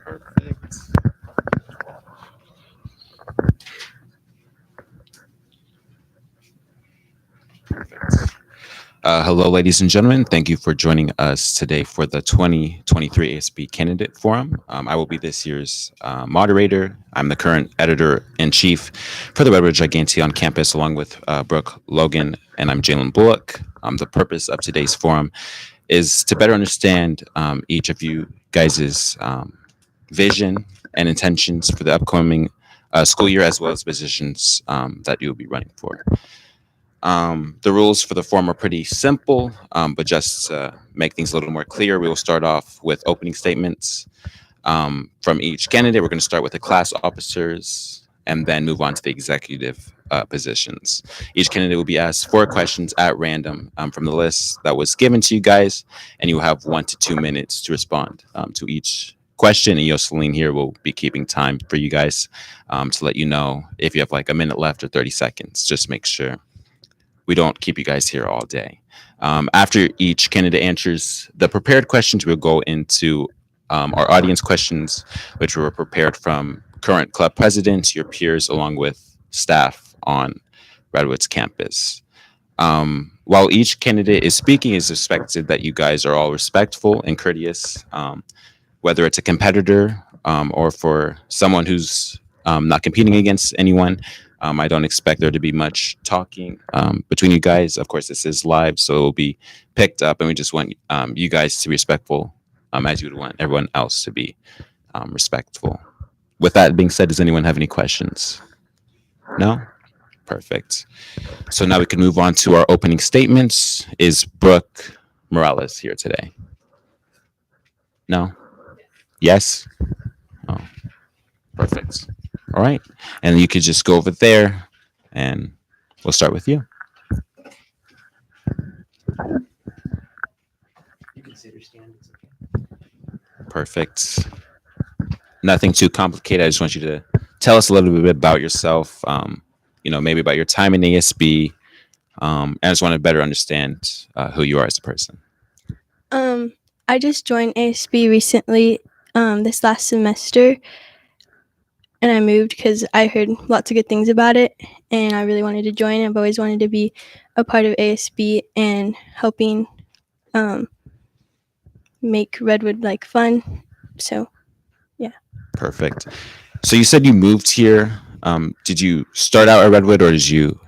Perfect. Perfect. Hello, ladies and gentlemen. Thank you for joining us today for the 2023 ASB Candidate Forum. I will be this year's moderator. I'm the current editor-in-chief for the Redwood Gigantea on campus, along with Brooke Logan, and I'm Jalen Bullock. The purpose of today's forum is to better understand each of you guys' vision and intentions for the upcoming school year, as well as positions that you'll be running for. The rules for the forum are pretty simple, but just to make things a little more clear, we will start off with opening statements from each candidate. We're going to start with the class officers and then move on to the executive positions. Each candidate will be asked 4 questions at random from the list that was given to you guys, and you have 1 to 2 minutes to respond to each question. And Yoselin here will be keeping time for you guys to let you know if you have like a minute left or 30 seconds. Just make sure we don't keep you guys here all day. After each candidate answers the prepared questions, we'll go into our audience questions, which were prepared from current club presidents, your peers, along with staff on Redwood's campus. While each candidate is speaking, it's expected that you guys are all respectful and courteous, whether it's a competitor or for someone who's not competing against anyone. I don't expect there to be much talking between you guys. Of course, this is live, so it will be picked up, and we just want you guys to be respectful as you would want everyone else to be respectful. With that being said, does anyone have any questions? No? Perfect. So now we can move on to our opening statements. Is Brooke Morales here today? No? Yes? Oh, perfect. All right. And you could just go over there and we'll start with you. You can sit or stand. It's okay. Perfect. Nothing too complicated. I just want you to tell us a little bit about yourself, maybe about your time in ASB. I just want to better understand who you are as a person. I just joined ASB recently this last semester. And I moved because I heard lots of good things about it, and I really wanted to join. I've always wanted to be a part of ASB and helping make Redwood like fun. So, yeah. Perfect. So you said you moved here. Did you start out at Redwood, or did you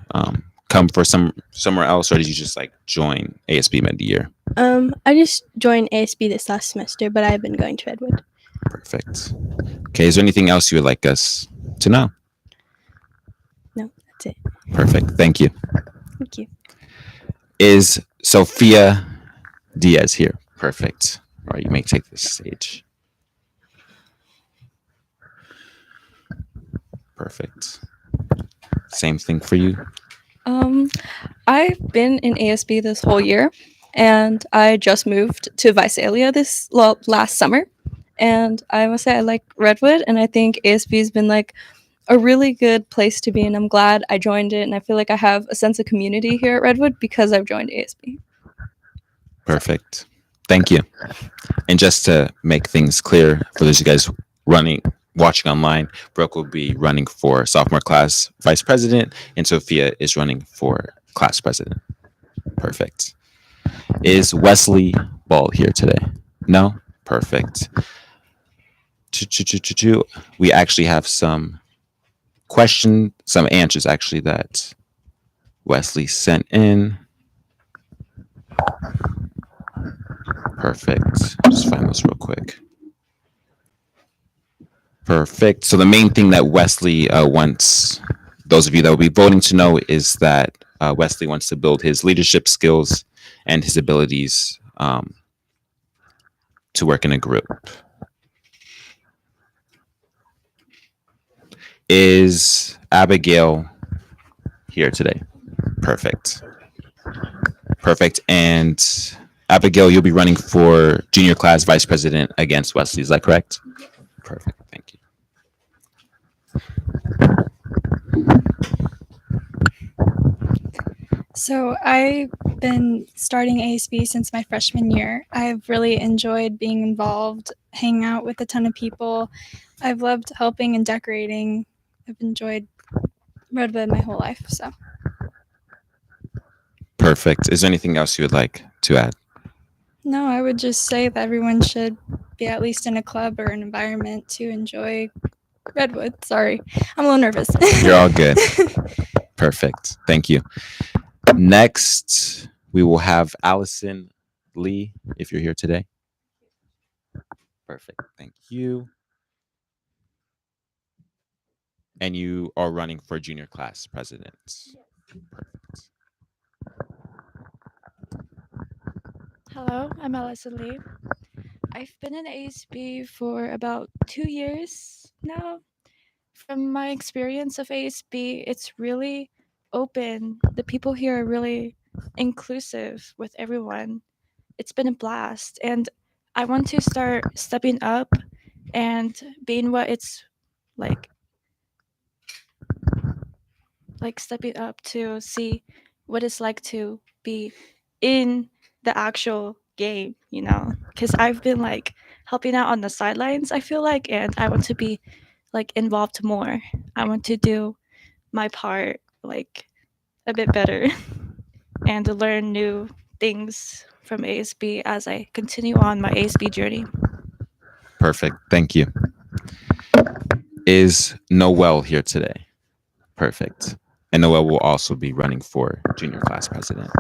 come for somewhere else, or did you just like join ASB mid-year? I just joined ASB this last semester, but I've been going to Redwood. Perfect. Okay, is there anything else you would like us to know? No, that's it. Perfect. Thank you. Thank you. Is Sophia Diaz here? Perfect. All right, you may take the stage. Perfect. Same thing for you. I've been in ASB this whole year, and I just moved to Visalia last summer. And I must say I like Redwood, and I think ASB has been like a really good place to be, and I'm glad I joined it, and I feel like I have a sense of community here at Redwood because I've joined ASB. Perfect. Thank you. And just to make things clear for those of you guys watching online, Brooke will be running for sophomore class vice president, and Sophia is running for class president. Perfect. Is Wesley Ball here today? No? Perfect. We actually have some answers actually that Wesley sent in. Perfect. Just find those real quick. Perfect. So the main thing that Wesley wants those of you that will be voting to know is that Wesley wants to build his leadership skills and his abilities to work in a group. Is Abigail here today? Perfect. Perfect. And Abigail, you'll be running for junior class vice president against Wesley. Is that correct? Perfect. Thank you. So I've been starting ASB since my freshman year. I've really enjoyed being involved hang out with a ton of people. I've loved helping and decorating. I've enjoyed Redwood my whole life. So Perfect. Is there anything else you would like to add? no, I would just say that everyone should be at least in a club or an environment to enjoy Redwood. Sorry, I'm a little nervous. You're all good. Perfect. Thank you. Next, we will have Allison Lee, if you're here today. Perfect. Thank you. And you are running for junior class president. Perfect. Hello, I'm Allison Lee. I've been in ASB for about 2 years now. From my experience of ASB, it's really open. The people here are really inclusive with everyone. It's been a blast, and I want to start stepping up and being what it's like stepping up to see what it's like to be in the actual game, you know, because I've been like helping out on the sidelines, I feel like, and I want to be like involved more. I want to do my part like a bit better and to learn new things from ASB as I continue on my ASB journey. Perfect. Thank you. Is Noel here today? Perfect. And Noel will also be running for junior class president.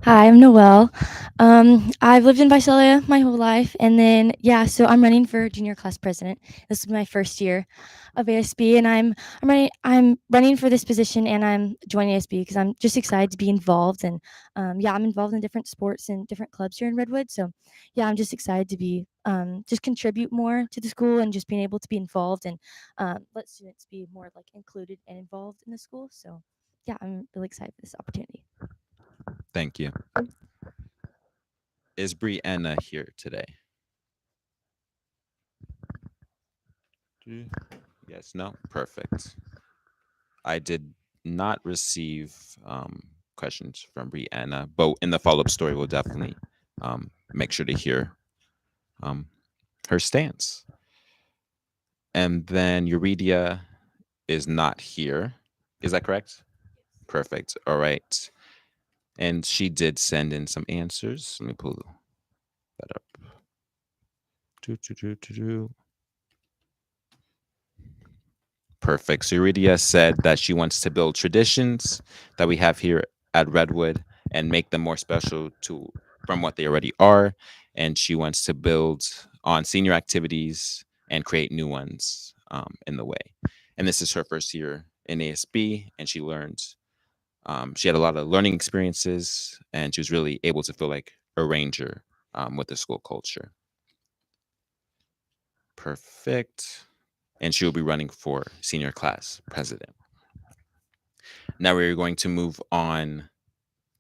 Hi, I'm Noelle. I've lived in Visalia my whole life, and then so I'm running for junior class president. This is my first year of ASB, and I'm running for this position, and I'm joining ASB because I'm just excited to be involved, and I'm involved in different sports and different clubs here in Redwood. So I'm just excited to be just contribute more to the school and just being able to be involved and let students be more like included and involved in the school. So I'm really excited for this opportunity. Thank you. Is Brianna here today? Yes, no? Perfect. I did not receive questions from Brianna, but in the follow-up story, we'll definitely make sure to hear her stance. And then Euredia is not here. Is that correct? Perfect. All right. And she did send in some answers. Let me pull that up. Perfect. So Euredia said that she wants to build traditions that we have here at Redwood and make them more special from what they already are. And she wants to build on senior activities and create new ones in the way. And this is her first year in ASB, and she learned. She had a lot of learning experiences, and she was really able to feel like a ranger with the school culture. Perfect. And she will be running for senior class president. Now we're going to move on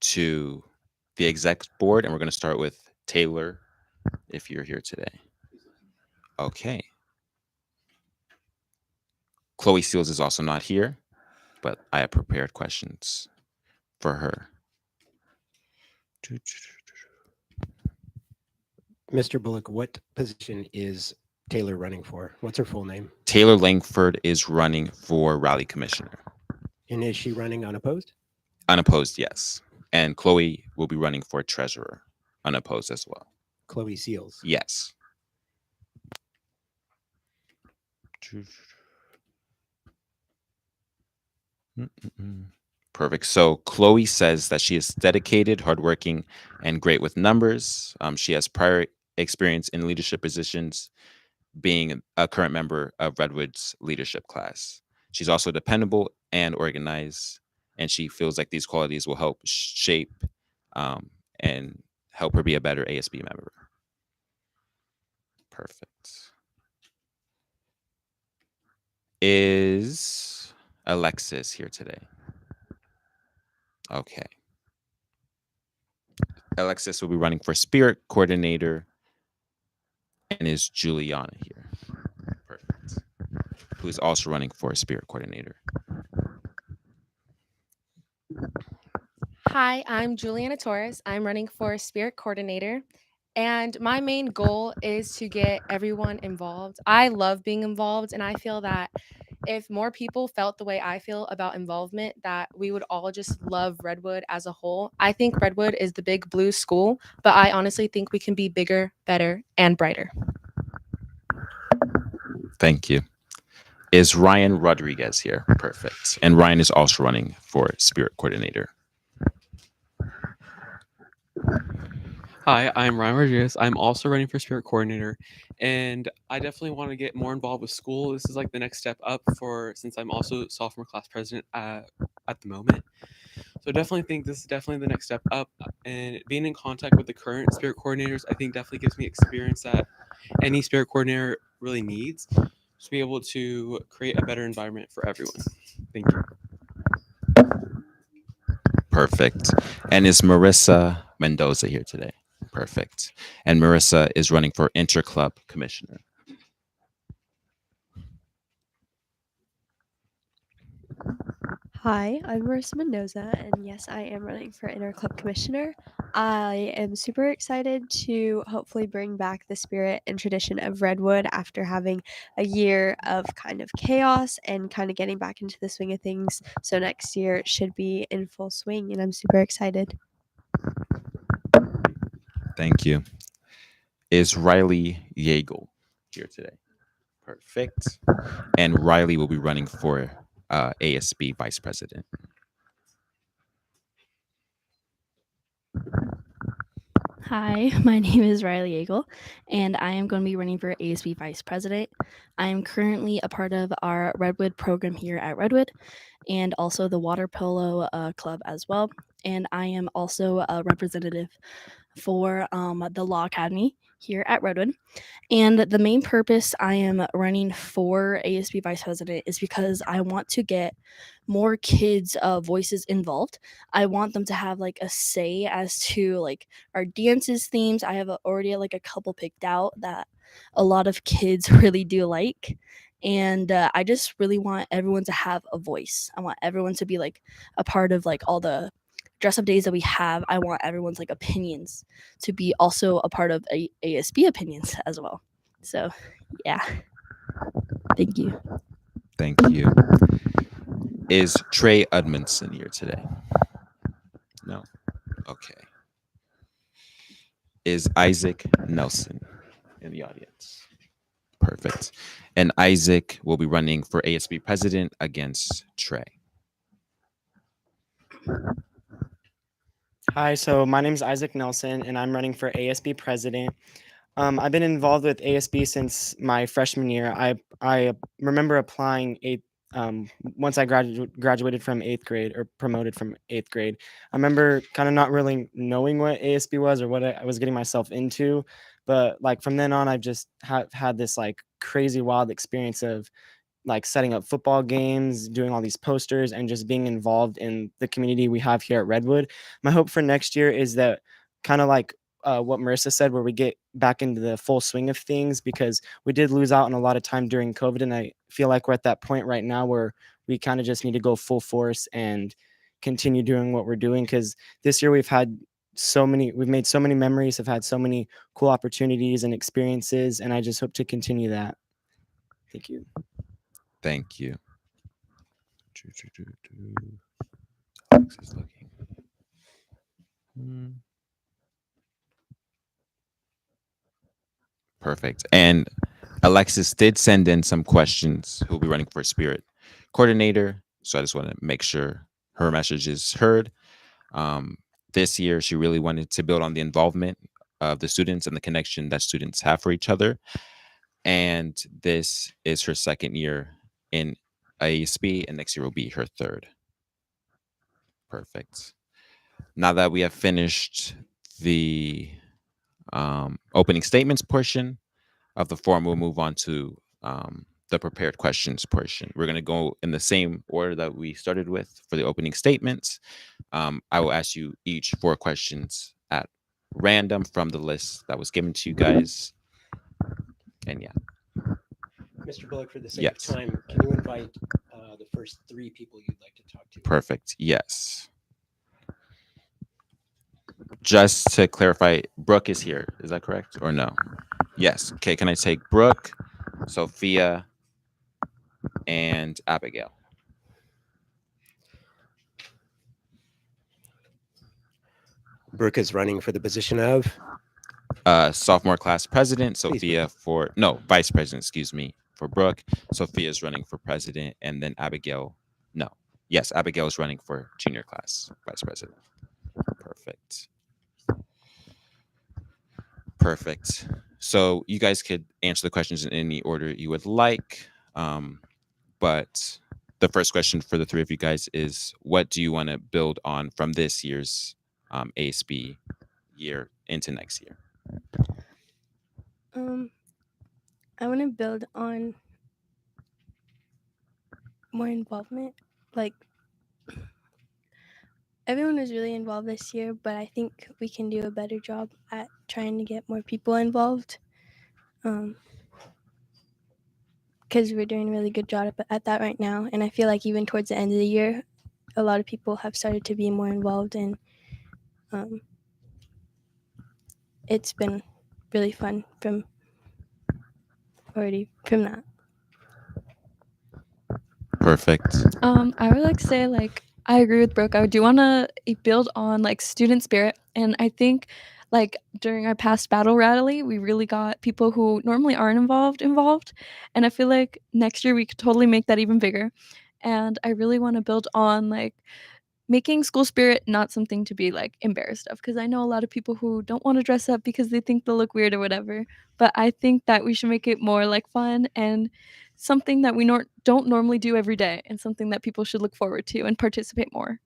to the exec board, and we're going to start with Taylor, if you're here today. Okay. Chloe Seals is also not here, but I have prepared questions for her. Mr. Bullock, what position is Taylor running for? What's her full name? Taylor Langford is running for rally commissioner. And is she running unopposed? Unopposed, yes. And Chloe will be running for treasurer, unopposed as well. Chloe Seals. Yes. Perfect. So Chloe says that she is dedicated, hardworking, and great with numbers. She has prior experience in leadership positions, being a current member of Redwood's leadership class. She's also dependable and organized, and she feels like these qualities will help shape and help her be a better ASB member. Perfect. Is Alexis here today? Okay. Alexis will be running for spirit coordinator. And is Juliana here? Perfect. Who is also running for spirit coordinator. Hi, I'm Juliana Torres. I'm running for Spirit Coordinator. And my main goal is to get everyone involved. I love being involved, and I feel that if more people felt the way I feel about involvement, that we would all just love Redwood as a whole. I think Redwood is the big blue school, but I honestly think we can be bigger, better, and brighter. Thank you. Is Ryan Rodriguez here? Perfect. And Ryan is also running for Spirit Coordinator. Hi, I'm Ryan Rodriguez. I'm also running for Spirit Coordinator, and I definitely want to get more involved with school. This is like the next step up since I'm also sophomore class president at the moment. So I definitely think this is definitely the next step up, and being in contact with the current Spirit Coordinators, I think definitely gives me experience that any Spirit Coordinator really needs to be able to create a better environment for everyone. Thank you. Perfect. And is Marissa Mendoza here today? Perfect. And Marissa is running for Interclub Commissioner. Hi, I'm Marissa Mendoza, and yes, I am running for Interclub Commissioner. I am super excited to hopefully bring back the spirit and tradition of Redwood after having a year of kind of chaos and kind of getting back into the swing of things. So next year should be in full swing, and I'm super excited. Thank you. Is Riley Yeagle here today? Perfect. And Riley will be running for ASB Vice President. Hi, my name is Riley Eagle, and I am going to be running for ASB Vice President. I am currently a part of our Redwood program here at Redwood, and also the Water Polo Club as well. And I am also a representative for the Law Academy here at Redwood. And the main purpose I am running for ASB Vice President is because I want to get more kids' voices involved. I want them to have like a say as to like our dances themes. I have already like a couple picked out that a lot of kids really do like. And I just really want everyone to have a voice. I want everyone to be like a part of like all the dress up days that we have. I want everyone's like opinions to be also a part of ASB opinions as well. So yeah, thank you. Thank you. Is Trey Edmondson here today? No. Okay. Is Isaac Nelson in the audience? Perfect. And Isaac will be running for ASB President against Trey. Hi, so my name is Isaac Nelson, and I'm running for ASB President. I've been involved with ASB since my freshman year. I remember applying once I graduated from 8th grade or promoted from 8th grade. I remember kind of not really knowing what ASB was or what I was getting myself into, but like from then on, I've just had this like crazy wild experience of like setting up football games, doing all these posters, and just being involved in the community we have here at Redwood. My hope for next year is that kind of like what Marissa said, where we get back into the full swing of things, because we did lose out on a lot of time during COVID. And I feel like we're at that point right now where we kind of just need to go full force and continue doing what we're doing. Because this year we've made so many memories, have had so many cool opportunities and experiences. And I just hope to continue that. Thank you. Thank you. Alex is looking. Perfect. And Alexis did send in some questions who'll be running for Spirit Coordinator. So I just want to make sure her message is heard. This year, she really wanted to build on the involvement of the students and the connection that students have for each other. And this is her second year in ASB, and next year will be her third. Perfect. Now that we have finished the opening statements portion of the forum, we'll move on to the prepared questions portion. We're going to go in the same order that we started with for the opening statements. I will ask you each 4 questions at random from the list that was given to you guys. And yeah. Mr. Bullock, for the sake of time, can you invite the first 3 people you'd like to talk to? Perfect. Yes. just to clarify, Brooke is here. Is that correct or no? Yes. Okay. Can I take Brooke, Sophia, and Abigail? Brooke is running for the position of Sophomore class president. Please Sophia for vice president. Excuse me, for Brooke. Sophia is running for president, and then Abigail. No. Yes, Abigail is running for junior class vice president. Perfect. Perfect. So you guys could answer the questions in any order you would like. But the first question for the three of you guys is, what do you want to build on from this year's ASB year into next year? I want to build on more involvement. Like, everyone was really involved this year, but I think we can do a better job at trying to get more people involved. Because we're doing a really good job at that right now. And I feel like even towards the end of the year, a lot of people have started to be more involved, and it's been really fun from that. Perfect. I would like to say, like, I agree with Brooke. I do want to build on like student spirit, and I think like during our past battle rally, we really got people who normally aren't involved, and I feel like next year we could totally make that even bigger. And I really want to build on like making school spirit not something to be like embarrassed of, because I know a lot of people who don't want to dress up because they think they'll look weird or whatever, but I think that we should make it more like fun and something that we don't normally do every day, and something that people should look forward to and participate more.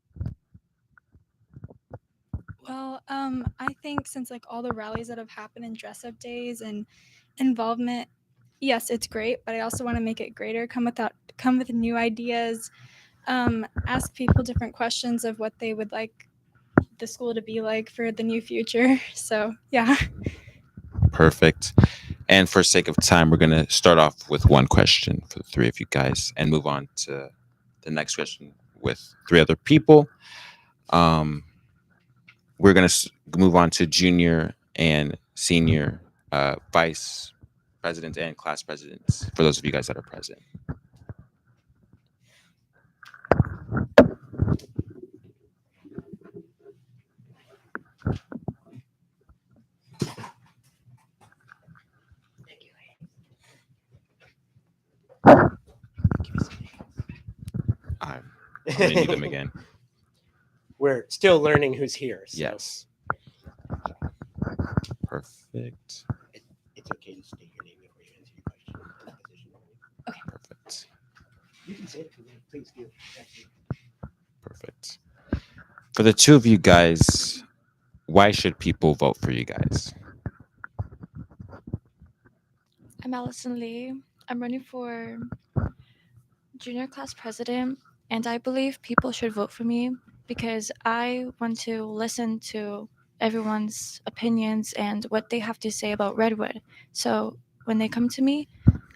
Well, I think since like all the rallies that have happened and dress up days and involvement, yes, it's great, but I also want to make it greater. Come with new ideas. Ask people different questions of what they would like the school to be like for the new future. So yeah. Perfect. And for sake of time, we're going to start off with one question for the three of you guys and move on to the next question with three other people. We're going to move on to junior and senior vice presidents and class presidents for those of you guys that are present. I'm going to need them again. We're still learning who's here. So Yes. Perfect. it's okay to state your name before you answer your question. Okay. Perfect. You can say it if you want. Please do. Perfect. For the two of you guys, why should people vote for you guys? I'm Allison Lee. I'm running for junior class president, and I believe people should vote for me because I want to listen to everyone's opinions and what they have to say about Redwood. So when they come to me,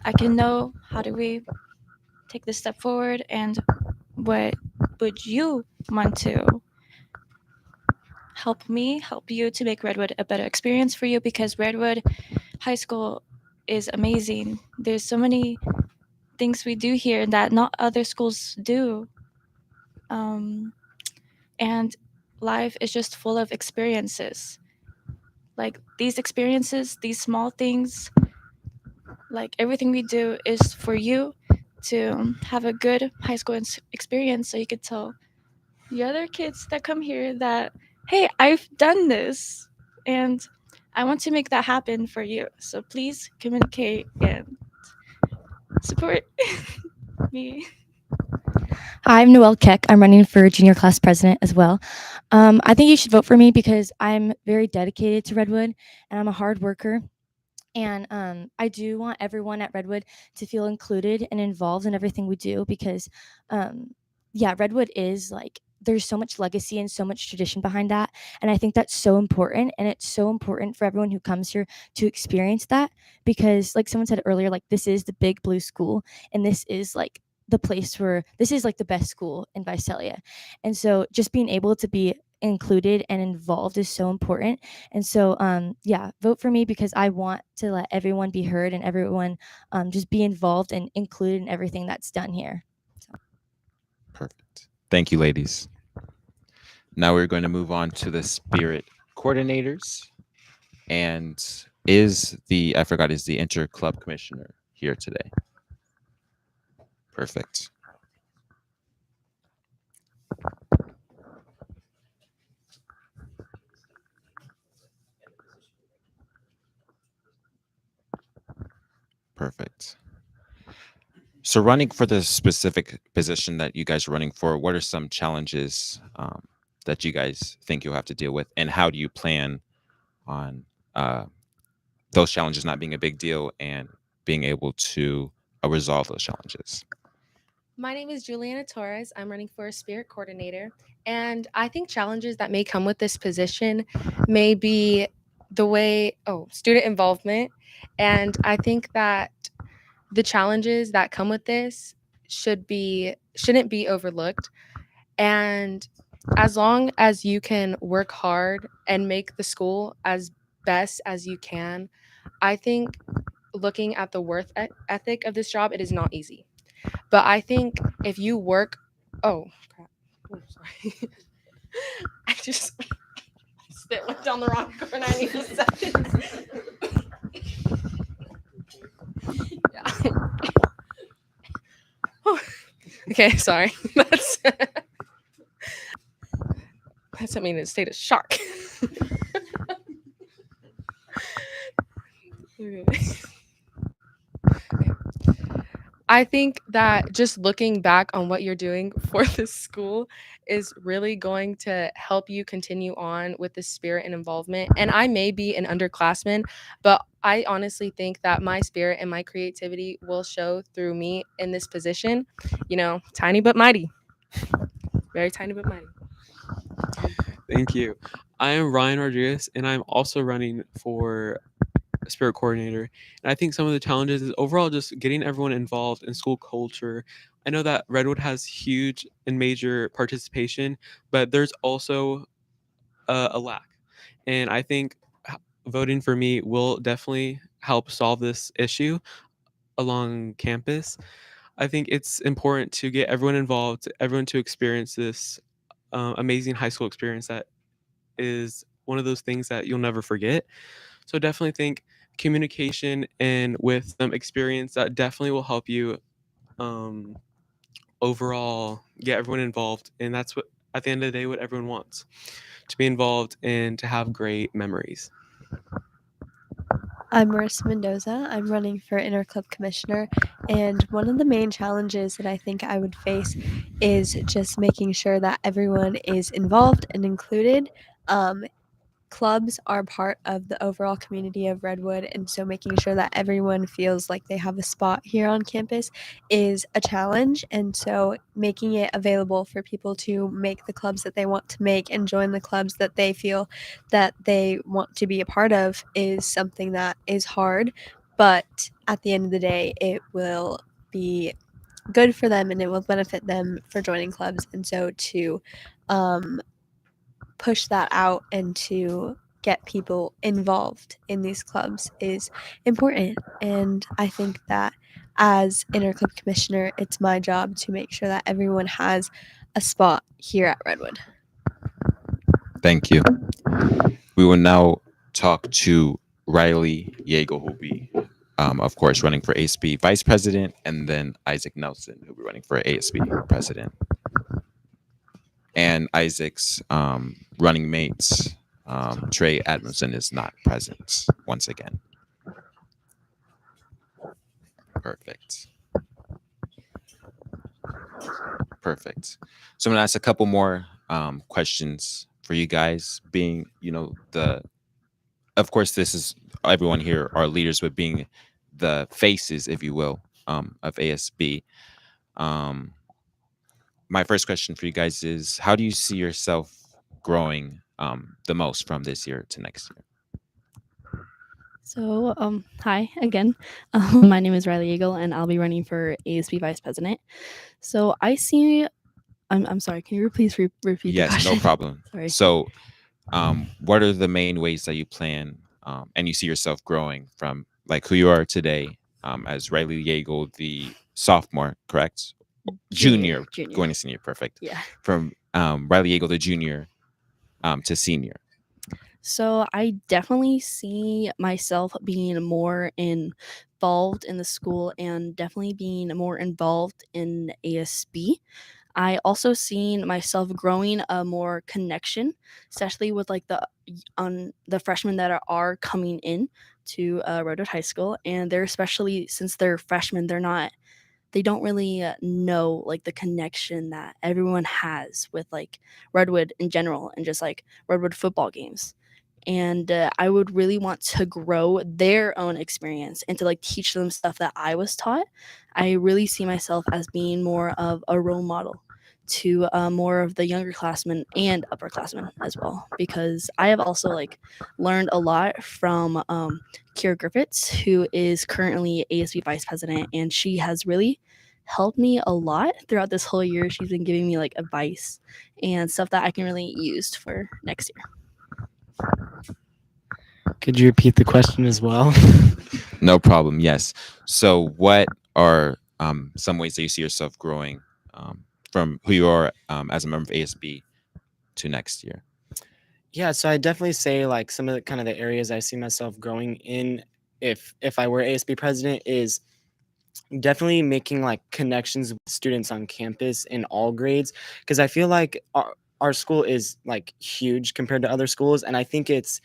I can know how do we take this step forward and what would you want to help you to make Redwood a better experience for you, because Redwood High School is amazing. There's so many things we do here that not other schools do. And life is just full of experiences. Like these experiences, these small things, like everything we do is for you to have a good high school experience, so you could tell the other kids that come here that, hey, I've done this and I want to make that happen for you. So please communicate and support me. Hi, I'm Noelle Keck. I'm running for junior class president as well. I think you should vote for me because I'm very dedicated to Redwood and I'm a hard worker. And I do want everyone at Redwood to feel included and involved in everything we do because, Redwood is like, there's so much legacy and so much tradition behind that. And I think that's so important. And it's so important for everyone who comes here to experience that because, like someone said earlier, like this is the big blue school and this is like the place where this is like the best school in Visalia. And so just being able to be included and involved is so important. And so, yeah, vote for me because I want to let everyone be heard and everyone just be involved and included in everything that's done here. So. Perfect. Thank you, ladies. Now we're going to move on to the spirit coordinators. And is the inter club commissioner here today? Perfect. Perfect. So running for the specific position that you guys are running for, what are some challenges that you guys think you'll have to deal with? And how do you plan on those challenges not being a big deal and being able to resolve those challenges? My name is Juliana Torres. I'm running for Spirit Coordinator. And I think challenges that may come with this position may be the way, student involvement. And I think that the challenges that come with this shouldn't be overlooked. And as long as you can work hard and make the school as best as you can, I think looking at the worth ethic of this job, it is not easy. But I think if you work, oh crap, sorry, I just went down the wrong corner. I need a second. Yeah. Okay, sorry. That's put me in a state of shock. I think that just looking back on what you're doing for this school is really going to help you continue on with the spirit and involvement. And I may be an underclassman, but I honestly think that my spirit and my creativity will show through me in this position. You know, tiny but mighty. Very tiny but mighty. Thank you. I am Ryan Rodriguez, and I'm also running for Spirit Coordinator. And I think some of the challenges is overall just getting everyone involved in school culture. I know that Redwood has huge and major participation, but there's also a lack. And I think voting for me will definitely help solve this issue along campus. I think it's important to get everyone involved, everyone to experience this amazing high school experience that is one of those things that you'll never forget. So definitely think communication and with some experience that definitely will help you overall get everyone involved. And that's what, at the end of the day, what everyone wants, to be involved and to have great memories. I'm Marissa Mendoza. I'm running for Interclub Commissioner, and one of the main challenges that I think I would face is just making sure that everyone is involved and included. Clubs are part of the overall community of Redwood, and so making sure that everyone feels like they have a spot here on campus is a challenge. And so making it available for people to make the clubs that they want to make and join the clubs that they feel that they want to be a part of is something that is hard, but at the end of the day it will be good for them and it will benefit them for joining clubs. And so to push that out and to get people involved in these clubs is important. And I think that as interclub commissioner, it's my job to make sure that everyone has a spot here at Redwood. Thank you. We will now talk to Riley Yeagle, who will be, of course, running for ASB Vice President, and then Isaac Nelson, who will be running for ASB President. And Isaac's running mates, Trey Adamson, is not present once again. Perfect. Perfect. So I'm gonna ask a couple more questions for you guys. Being, of course, this is everyone here are leaders, but being the faces, if you will, of ASB. My first question for you guys is, how do you see yourself growing the most from this year to next year? So, hi again. My name is Riley Eagle, and I'll be running for ASB Vice President. So, I see I'm sorry. Can you please repeat the Yes, question? no problem. Sorry. So, what are the main ways that you plan and you see yourself growing from like who you are today as Riley Yeagle, the sophomore, correct? Junior, Junior. going to senior, perfect. Yeah. From Riley Yeagle, the junior, to senior. So I definitely see myself being more involved in the school and definitely being more involved in ASB. I also seen myself growing a more connection, especially with like the freshmen that are coming in to Redwood High School, and they're especially since they're freshmen, they don't really know like the connection that everyone has with like Redwood in general and just like Redwood football games. And I would really want to grow their own experience and to like teach them stuff that I was taught. I really see myself as being more of a role model to more of the younger classmen and upperclassmen as well, because I have also like learned a lot from Kira Griffiths, who is currently ASB vice president, and she has really helped me a lot throughout this whole year. She's been giving me like advice and stuff that I can really use for next year. Could you repeat the question as well? No problem. Yes. So, what are some ways that you see yourself growing from who you are as a member of ASB to next year? Yeah, so I definitely say like some of the kind of the areas I see myself growing in if I were ASB president is definitely making like connections with students on campus in all grades, because I feel like our school is like huge compared to other schools, and I think it's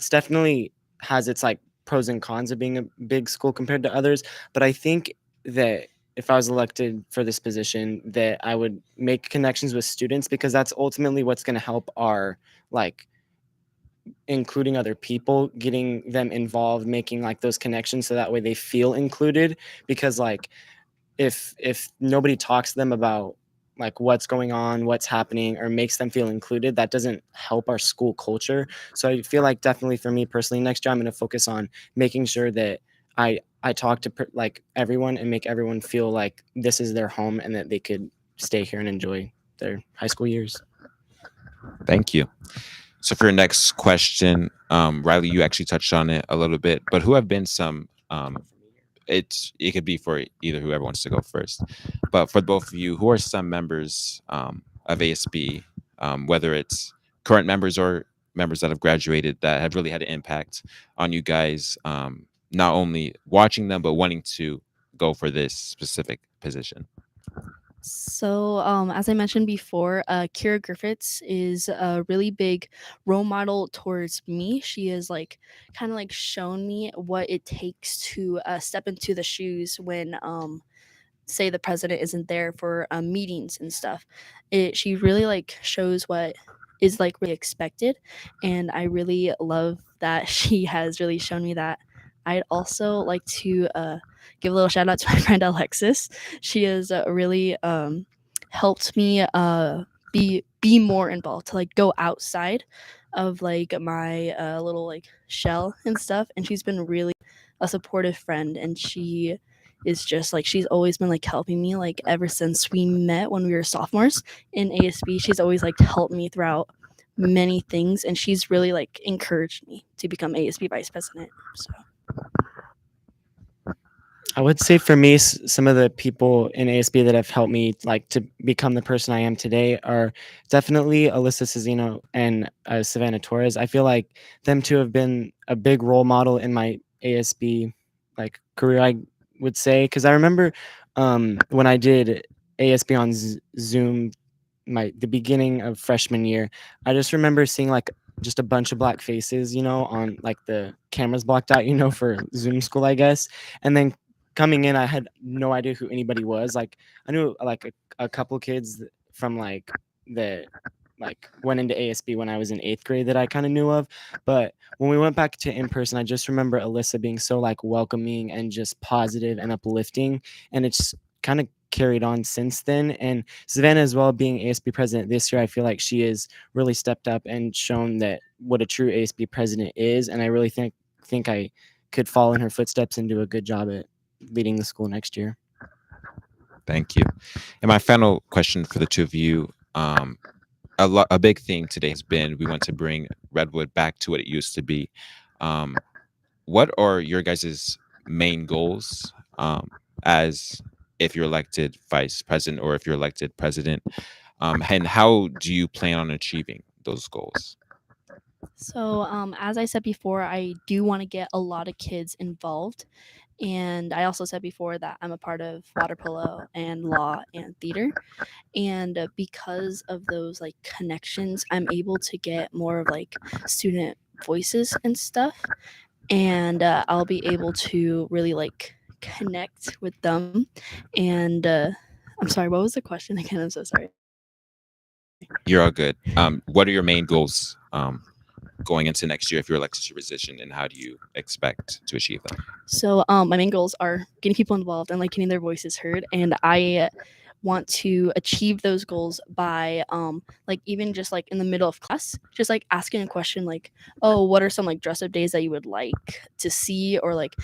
definitely has its like pros and cons of being a big school compared to others. But I think that if I was elected for this position, that I would make connections with students, because that's ultimately what's going to help our like including other people, getting them involved, making like those connections so that way they feel included. Because like if nobody talks to them about like what's going on, what's happening, or makes them feel included, that doesn't help our school culture. So I feel like definitely for me personally, next year I'm going to focus on making sure that I talk to like everyone and make everyone feel like this is their home and that they could stay here and enjoy their high school years. Thank you. So for your next question, Riley, you actually touched on it a little bit, but who have been some it could be for either whoever wants to go first, but for both of you, who are some members of ASB, whether it's current members or members that have graduated, that have really had an impact on you guys, not only watching them but wanting to go for this specific position? So, as I mentioned before, Kira Griffiths is a really big role model towards me. She has like kind of like shown me what it takes to step into the shoes when say the president isn't there for meetings and stuff. She really like shows what is like really expected, and I really love that she has really shown me that. I'd also like to give a little shout out to my friend Alexis. She has really helped me be more involved, to like go outside of like my little like shell and stuff, and she's been really a supportive friend, and she is just like she's always been like helping me like ever since we met when we were sophomores in ASB. She's always like helped me throughout many things, and she's really like encouraged me to become ASB vice president. So I would say for me, some of the people in ASB that have helped me like to become the person I am today are definitely Alyssa Cezino and Savannah Torres. I feel like them two have been a big role model in my ASB like career, I would say, because I remember when I did ASB on Zoom the beginning of freshman year, I just remember seeing like just a bunch of black faces, on like the cameras blocked out, for Zoom school, I guess. And then coming in, I had no idea who anybody was. Like I knew like a couple kids from like the like went into ASB when I was in 8th grade that I kind of knew of. But when we went back to in person, I just remember Alyssa being so like welcoming and just positive and uplifting. And it's kind of carried on since then. And Savannah as well, being ASB president this year, I feel like she has really stepped up and shown that what a true ASB president is. And I really think I could follow in her footsteps and do a good job at leading the school next year. Thank you. And my final question for the two of you, a big theme today has been we want to bring Redwood back to what it used to be. What are your guys' main goals as if you're elected vice president or if you're elected president? And how do you plan on achieving those goals? So, as I said before, I do want to get a lot of kids involved. And I also said before that I'm a part of water polo and law and theater. And because of those like connections, I'm able to get more of like student voices and stuff. And I'll be able to really like connect with them. And I'm sorry, what was the question again? I'm so sorry. You're all good. What are your main goals going into next year if you're elected to your position, and how do you expect to achieve them? So my main goals are getting people involved and like getting their voices heard. And I want to achieve those goals by like even just like in the middle of class, just like asking a question like, oh, what are some like dress up days that you would like to see, or like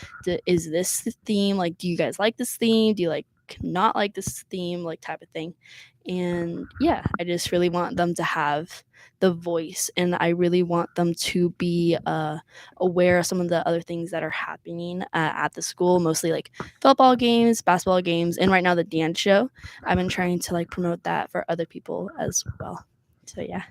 is this the theme, like do you guys like this theme, do you like not like this theme, like type of thing. And yeah, I just really want them to have the voice, and I really want them to be aware of some of the other things that are happening at the school, mostly like football games, basketball games, and right now the dance show. I've been trying to like promote that for other people as well. So yeah.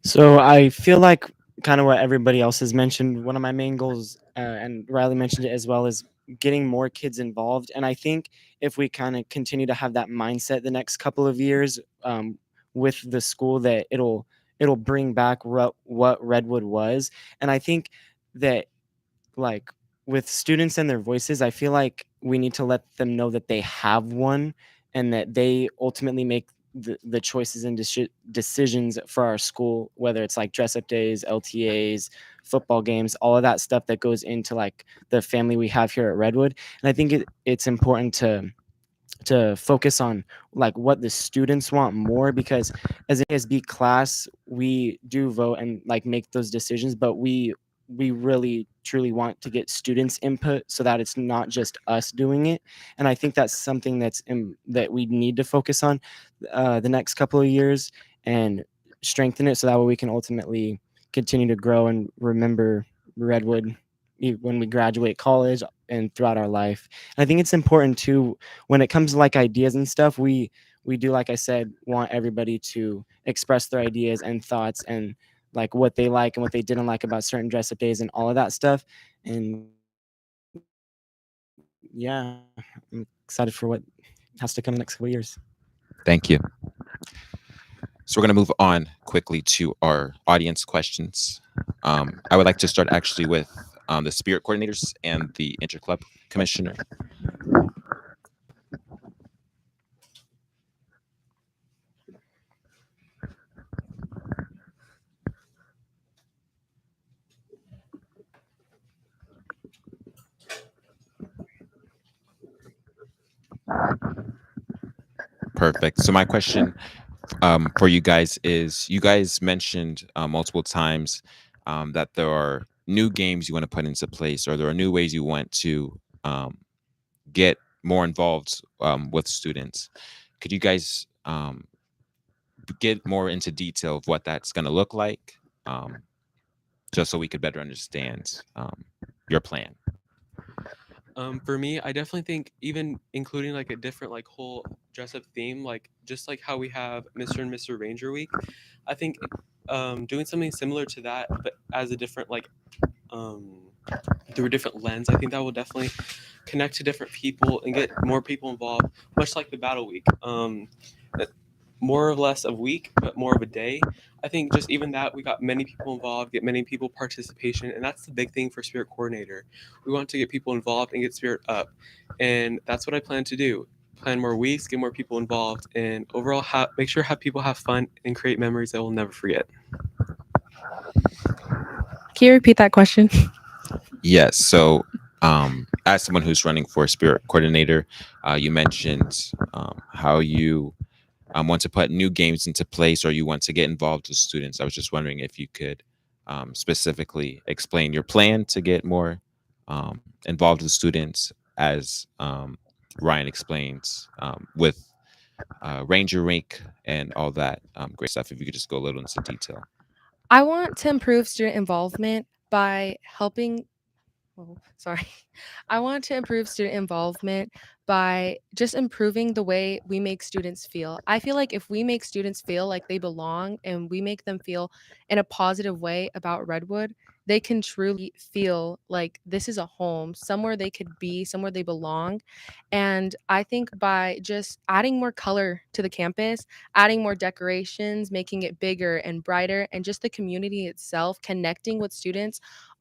So I feel like kind of what everybody else has mentioned. One of my main goals, and Riley mentioned it as well, is getting more kids involved. And I think if we kind of continue to have that mindset the next couple of years with the school, that it'll bring back what Redwood was. And I think that like with students and their voices, I feel like we need to let them know that they have one and that they ultimately make the choices and decisions for our school, whether it's like dress up days, LTAs, football games, all of that stuff that goes into like the family we have here at Redwood. And I think it's important to focus on like what the students want more, because as an ASB class we do vote and like make those decisions, but we really truly want to get students input so that it's not just us doing it. And I think that's something that we need to focus on the next couple of years and strengthen it, so that way we can ultimately continue to grow and remember Redwood when we graduate college and throughout our life. And I think it's important too, when it comes to like ideas and stuff, we do, like I said, want everybody to express their ideas and thoughts and like what they like and what they didn't like about certain dress up days and all of that stuff. And yeah, I'm excited for what has to come in the next couple of years. Thank you. So we're going to move on quickly to our audience questions. I would like to start actually with the spirit coordinators and the interclub commissioner. Perfect. So my question for you guys is, you guys mentioned multiple times that there are new games you want to put into place, or there are new ways you want to get more involved with students. Could you guys get more into detail of what that's going to look like, just so we could better understand your plan? For me, I definitely think even including like a different like whole dress up theme, like just like how we have Mr. and Mr. Ranger Week, I think doing something similar to that, but as a different like through a different lens, I think that will definitely connect to different people and get more people involved, much like the Battle Week. More or less a week, but more of a day. I think just even that, we got many people involved, get many people participation, and that's the big thing for Spirit Coordinator. We want to get people involved and get Spirit up, and that's what I plan to do. Plan more weeks, get more people involved, and overall make sure have people have fun and create memories that we'll never forget. Can you repeat that question? Yes. So as someone who's running for spirit coordinator, you mentioned how you want to put new games into place, or you want to get involved with students. I was just wondering if you could specifically explain your plan to get more involved with students, as Ryan explained with Ranger Rink and all that great stuff. If you could just go a little into detail. I want to improve student involvement by helping. Oh, sorry. I want to improve student involvement by just improving the way we make students feel. I feel like if we make students feel like they belong and we make them feel in a positive way about Redwood, they can truly feel like this is a home, somewhere they could be, somewhere they belong. And I think by just adding more color to the campus, adding more decorations, making it bigger and brighter, and just the community itself connecting with students on